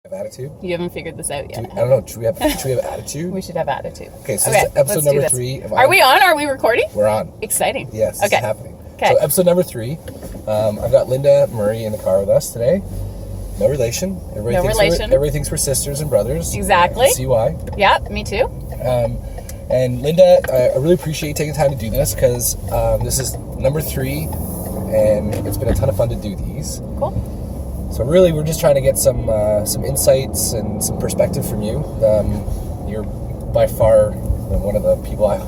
Have attitude? You haven't figured this out yet. I don't know. Should we have attitude? We should have attitude. Okay, so this is episode number 3. Are we on? Are we recording? We're on. Exciting. Yes, okay. It's happening. Okay. So episode number 3. I've got Lynda Murray in the car with us today. No relation. Everybody thinks we're sisters and brothers. Exactly. I can see why. Yeah, me too. And Lynda, I really appreciate you taking the time to do this because this is number 3, and it's been a ton of fun to do these. Cool. So really, we're just trying to get some insights and some perspective from you. You're by far one of the people I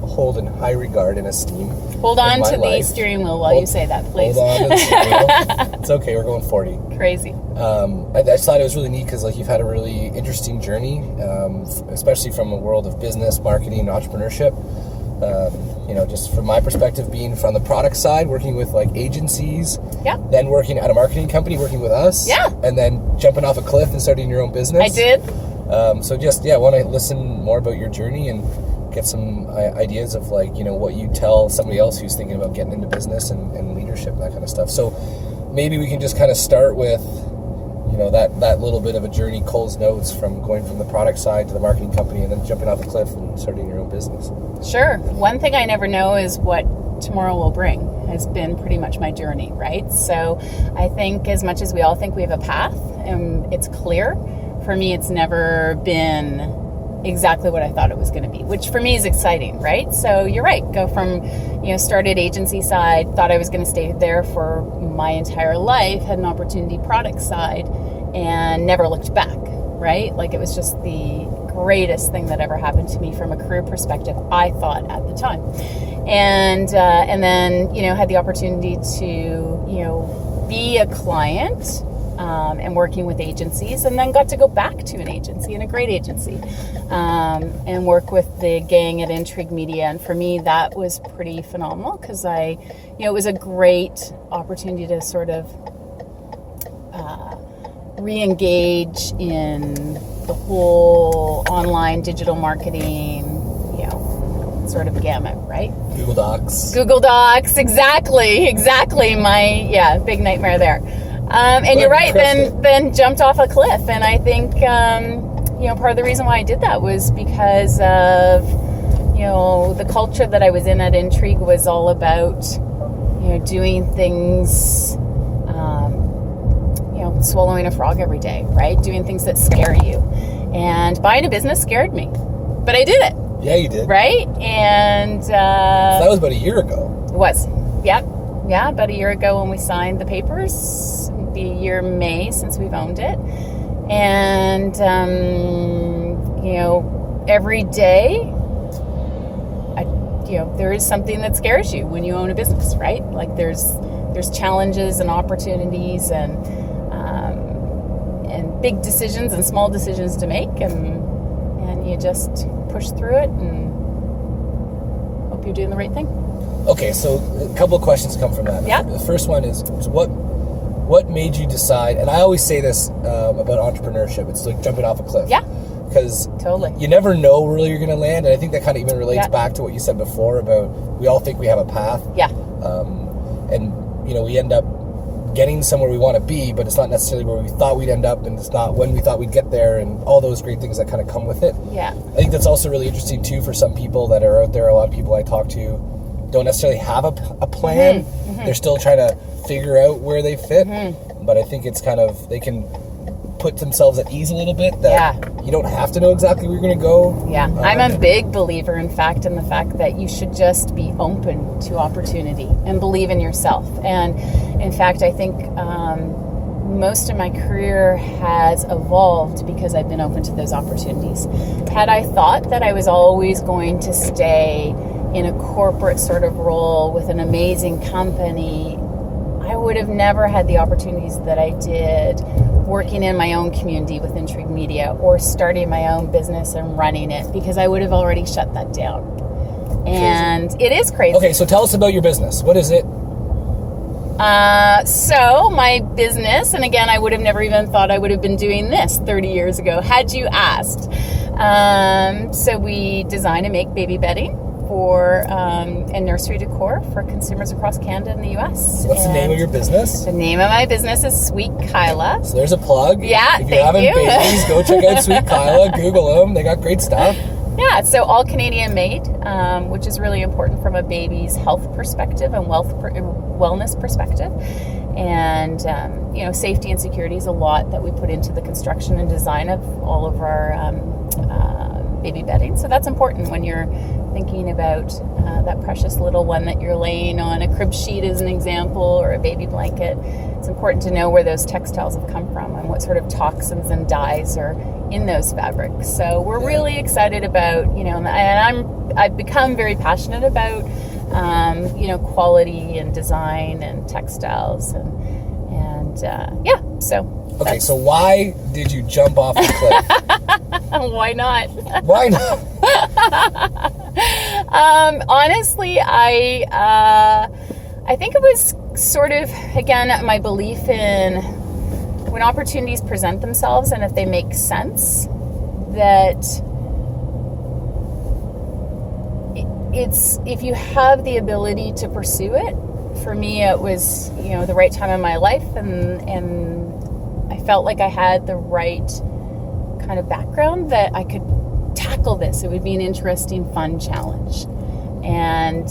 hold in high regard and esteem. Hold on to the steering wheel while you say that, please. Hold on to the steering wheel. It's okay, we're going 40. Crazy. I just thought it was really neat because you've had a really interesting journey, especially from a world of business, marketing, and entrepreneurship. Just from my perspective, being from the product side, working with agencies, then working at a marketing company, working with us, and then jumping off a cliff and starting your own business. I did. I want to listen more about your journey and get some ideas of what you tell somebody else who's thinking about getting into business and leadership and that kind of stuff. So maybe we can just kind of start with that little bit of a journey, Cole's notes from going from the product side to the marketing company and then jumping off a cliff and starting your own business. Sure. One thing I never know is what tomorrow will bring has been pretty much my journey, right? So I think as much as we all think we have a path and it's clear, for me it's never been exactly what I thought it was going to be, which for me is exciting, right? So you're right. Go from, started agency side, thought I was going to stay there for my entire life, had an opportunity product side, and never looked back, right? It was just the greatest thing that ever happened to me from a career perspective, I thought at the time. And then, had the opportunity to, be a client and working with agencies, and then got to go back to an agency, and a great agency, and work with the gang at Intrigue Media. And for me, that was pretty phenomenal because it was a great opportunity to sort of re-engage in the whole online digital marketing, sort of gamut, right? Google Docs, exactly. My big nightmare there. And you're right, then jumped off a cliff. And I think, part of the reason why I did that was because of, the culture that I was in at Intrigue was all about, doing things, swallowing a frog every day, right? Doing things that scare you. And buying a business scared me. But I did it. Yeah, you did. Right? And that was about a year ago. It was. Yeah, about a year ago when we signed the papers. It'll be a year May since we've owned it. And, every day, there is something that scares you when you own a business, right? There's challenges and opportunities and big decisions and small decisions to make, and you just push through it and hope you're doing the right thing. Okay, so a couple of questions come from that. Yeah. The first one is what made you decide, and I always say this about entrepreneurship, it's like jumping off a cliff. Yeah. Because totally. You never know where you're going to land, and I think that kind of even relates back to what you said before about we all think we have a path. Yeah. We end up getting somewhere we want to be, but it's not necessarily where we thought we'd end up, and it's not when we thought we'd get there, and all those great things that kind of come with it. Yeah. I think that's also really interesting, too, for some people that are out there. A lot of people I talk to don't necessarily have a plan. Mm-hmm. They're still trying to figure out where they fit. Mm-hmm. But I think it's kind of, they can put themselves at ease a little bit that you don't have to know exactly where you're going to go. Yeah, I'm a big believer, in fact, in the fact that you should just be open to opportunity and believe in yourself. And in fact, I think most of my career has evolved because I've been open to those opportunities. Had I thought that I was always going to stay in a corporate sort of role with an amazing company, I would have never had the opportunities that I did working in my own community with Intrigue Media or starting my own business and running it, because I would have already shut that down. And it is crazy. Okay, so tell us about your business. What is it? So my business, and again, I would have never even thought I would have been doing this 30 years ago had you asked. So we design and make baby bedding. for and nursery decor for consumers across Canada and the U.S. What's the name of your business? The name of my business is Sweet Kyla. So there's a plug. Yeah, if you're having babies, go check out Sweet Kyla. Google them. They got great stuff. Yeah, so all Canadian made, which is really important from a baby's health perspective and wellness perspective. And, safety and security is a lot that we put into the construction and design of all of our baby bedding. So that's important when you're thinking about that precious little one that you're laying on a crib sheet as an example, or a baby blanket. It's important to know where those textiles have come from and what sort of toxins and dyes are in those fabrics. So we're really excited about, and I've become very passionate about, quality and design and textiles and so. Okay, so why did you jump off the cliff? Why not? Why not? Honestly, I think it was sort of, again, my belief in when opportunities present themselves and if they make sense, that it's, if you have the ability to pursue it. For me, it was, the right time in my life, and I felt like I had the right kind of background that I could tackle this. It would be an interesting, fun challenge. And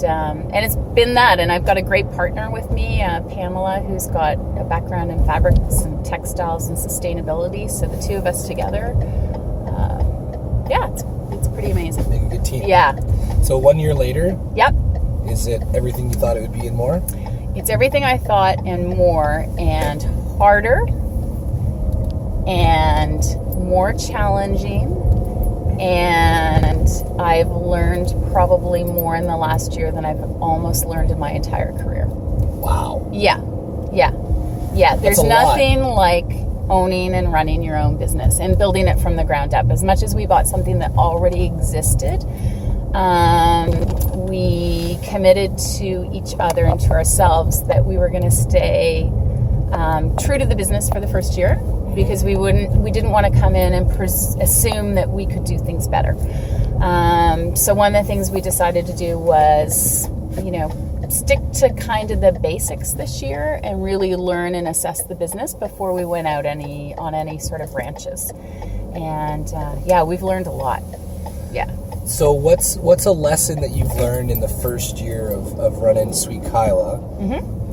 it's been that, and I've got a great partner with me, Pamela, who's got a background in fabrics and textiles and sustainability. So the two of us together, it's pretty amazing. Make a good team. Yeah. So 1 year later, yep. Is it everything you thought it would be and more? It's everything I thought and more, and harder, and more challenging. And I've learned probably more in the last year than I've almost learned in my entire career. Wow. Yeah. There's nothing like owning and running your own business and building it from the ground up. As much as we bought something that already existed, we committed to each other and to ourselves that we were going to stay true to the business for the first year, because we didn't want to come in and assume that we could do things better. So one of the things we decided to do was, stick to kind of the basics this year and really learn and assess the business before we went out on any sort of branches. And we've learned a lot. Yeah. So what's a lesson that you've learned in the first year of running Sweet Kyla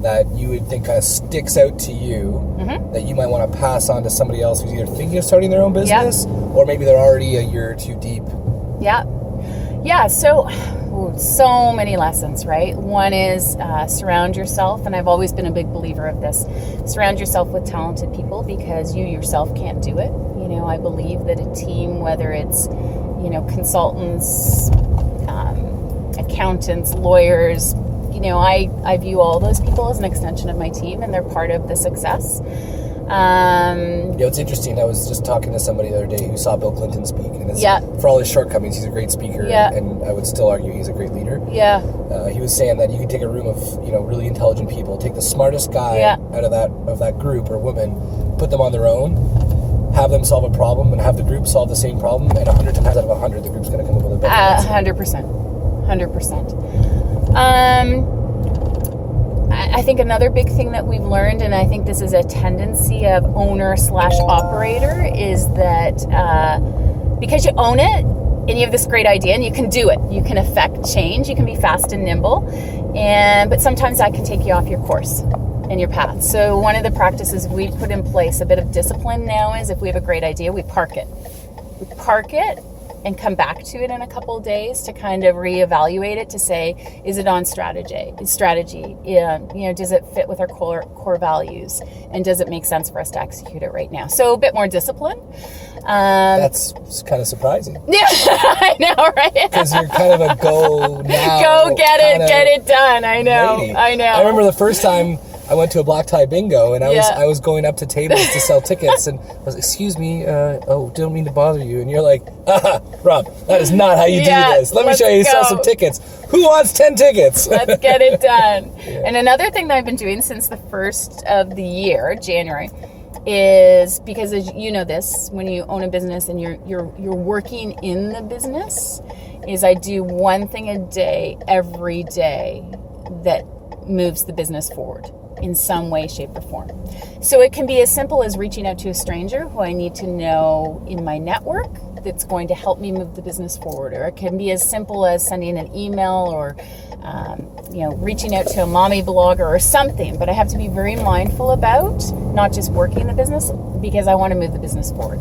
that you would think kind of sticks out to you that you might want to pass on to somebody else who's either thinking of starting their own business or maybe they're already a year or two deep? Yeah. So many lessons, right? One is surround yourself, and I've always been a big believer of this. Surround yourself with talented people, because you yourself can't do it. I believe that a team, whether it's consultants, accountants, lawyers, I view all those people as an extension of my team, and they're part of the success. It's interesting. I was just talking to somebody the other day who saw Bill Clinton speak, and for all his shortcomings, he's a great speaker, and I would still argue he's a great leader. He was saying that you could take a room of really intelligent people, take the smartest guy out of that group or woman, put them on their own, have them solve a problem, and have the group solve the same problem, and 100 times out of 100, the group's going to come up with a better answer. 100%. I think another big thing that we've learned, and I think this is a tendency of owner/operator, is that because you own it and you have this great idea and you can do it, you can affect change, you can be fast and nimble, but sometimes that can take you off your course and your path. So one of the practices we've put in place, a bit of discipline now, is if we have a great idea, we park it. And come back to it in a couple of days to kind of reevaluate it, to say, is it on strategy? Does it fit with our core values? And does it make sense for us to execute it right now? So a bit more discipline. That's kind of surprising. Yeah, I know, right? Because you're kind of a go now. Go get it done. I know. Lady. I know. I remember the first time I went to a black tie bingo, and I was going up to tables to sell tickets, and I was, excuse me, don't mean to bother you. And you're like, Rob, that is not how you do this. Let me show you sell some tickets. Who wants 10 tickets? Let's get it done. And another thing that I've been doing since the first of the year, January, is because, as you know this, when you own a business and you're working in the business, is I do one thing a day every day that moves the business forward in some way, shape, or form. So it can be as simple as reaching out to a stranger who I need to know in my network that's going to help me move the business forward. Or it can be as simple as sending an email or reaching out to a mommy blogger or something. But I have to be very mindful about not just working the business, because I want to move the business forward.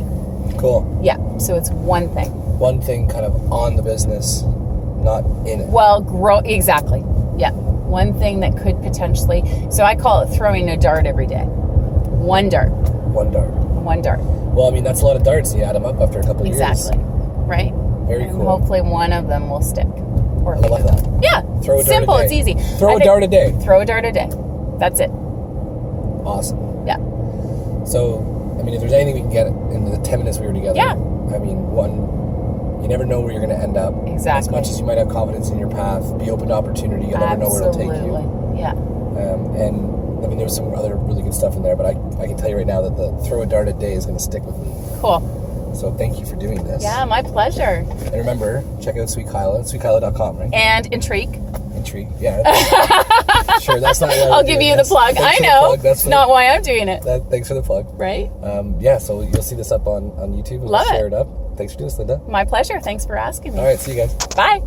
Cool. Yeah, so it's one thing. One thing kind of on the business, not in it. Well, exactly. Yeah. One thing that could potentially, so I call it throwing a dart every day. One dart. One dart. One dart. Well, I mean, that's a lot of darts. You add them up after a couple of years. Exactly. Right? Very And cool. hopefully one of them will stick. Or I love that. Yeah. Throw a dart Simple. a day. It's easy. Throw a dart a day. Throw a dart a day. That's it. Awesome. Yeah. So, I mean, if there's anything we can get in the 10 minutes we were together. Yeah. I mean, one, you never know where you're going to end up. Exactly. As much as you might have confidence in your path, be open to opportunity. You'll never know where it'll take you. Absolutely. Yeah. And I mean, there's some other really good stuff in there, but I can tell you right now that the throw a dart a day is going to stick with me. Cool. So thank you for doing this. Yeah, my pleasure. And remember, check out Sweet Kyla, sweetkyla.com, right? And Intrigue. Intrigue, yeah. Sure, that's not. I'll give you the plug. I know. That's not why I'm doing it. Thanks for the plug. Right? Yeah, so you'll see this up on YouTube. And Love we'll share it. it up. Thanks for doing this, Lynda. My pleasure. Thanks for asking me. All right, see you guys. Bye.